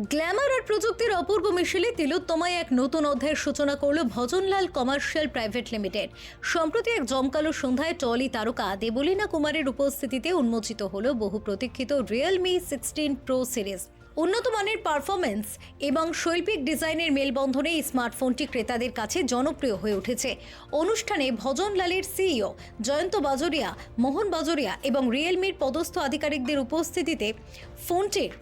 Glamour আর প্রযুক্তির অপূর্ব মিশেলে তিলোত্তমায় এক নতুন অধ্যায়ের সূচনা করল ভজনলাল কমার্শিয়াল প্রাইভেট লিমিটেড। সম্প্রতি এক জমকালো সন্ধ্যায় টলি তারকা দেবলীনা কুমারের উপস্থিতিতে উন্মোচিত হল বহু প্রতীক্ষিত রিয়েলমি 16 প্রো সিরিজ। উন্নত মানের পারফরমেন্স এবং শৈল্পিক ডিজাইনের মেলবন্ধনে এই স্মার্টফোনটি ক্রেতাদের কাছে জনপ্রিয় হয়ে উঠেছে। অনুষ্ঠানে ভজনলালের সিইও জয়ন্ত বাজোরিয়া, মোহন বাজোরিয়া এবং রিয়েলমির পদস্থ আধিকারিকদের উপস্থিতিতে ফোনটির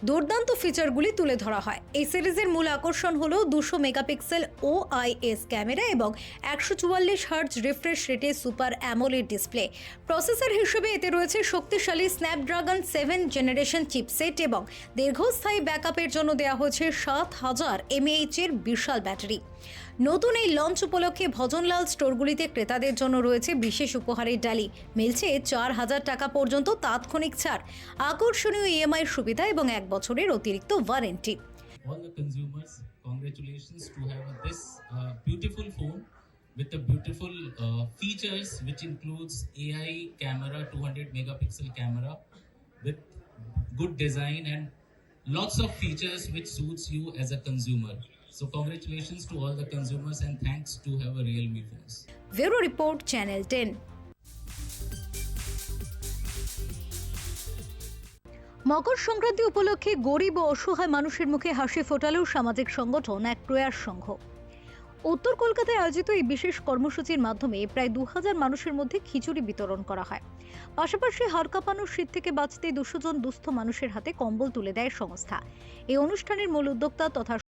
দুর্দান্ত ফিচারগুলি তুলে ধরা হয়। এই সিরিজের মূল আকর্ষণ হলো 200 মেগাপিক্সেল OIS ক্যামেরা এবং 144 হার্টজ রিফ্রেশ রেটে সুপার অ্যামোলেড ডিসপ্লে। প্রসেসর হিসেবে এতে রয়েছে শক্তিশালী স্ন্যাপড্রাগন 7 জেনারেশন চিপসেট এবং দীর্ঘস্থায়ী ব্যাকআপের জন্য দেওয়া হয়েছে 7000 mAh এর বিশাল ব্যাটারি। নতুন এই লঞ্চ উপলক্ষে ভজনলাল স্টোরগুলিতে ক্রেতাদের জন্য রয়েছে বিশেষ উপহারের ডালি, মিলছে 4000 টাকা পর্যন্ত তাৎক্ষণিক ছাড়, আকর্ষণীয় EMI সুবিধা এবং 1 বছরের অতিরিক্ত warranty. All the consumers, congratulations to have this beautiful phone with the beautiful features which includes AI camera, 200 megapixel camera with good design and lots of features which suits you as a consumer. So congratulations to all the consumers and thanks to have a Realme phones. Bureau Report, Channel 10. Makar Sankranti উপলক্ষে গরিব ও অসহায় মানুষের মুখে হাসি ফোটালেও সামাজিক সংগঠন এক প্রয়াস সংঘ। উত্তর কলকাতায় আয়োজিত এই বিশেষ কর্মসূচির মাধ্যমে প্রায় 2000 মানুষের মধ্যে খিচুড়ি বিতরণ করা হয়। পাশাপাশি হাড় কাঁপানো শীত থেকে বাঁচতে 200 জন দুস্থ মানুষের হাতে কম্বল তুলে দেয় সংস্থা। এই অনুষ্ঠানের মূল উদ্যোক্তা তথা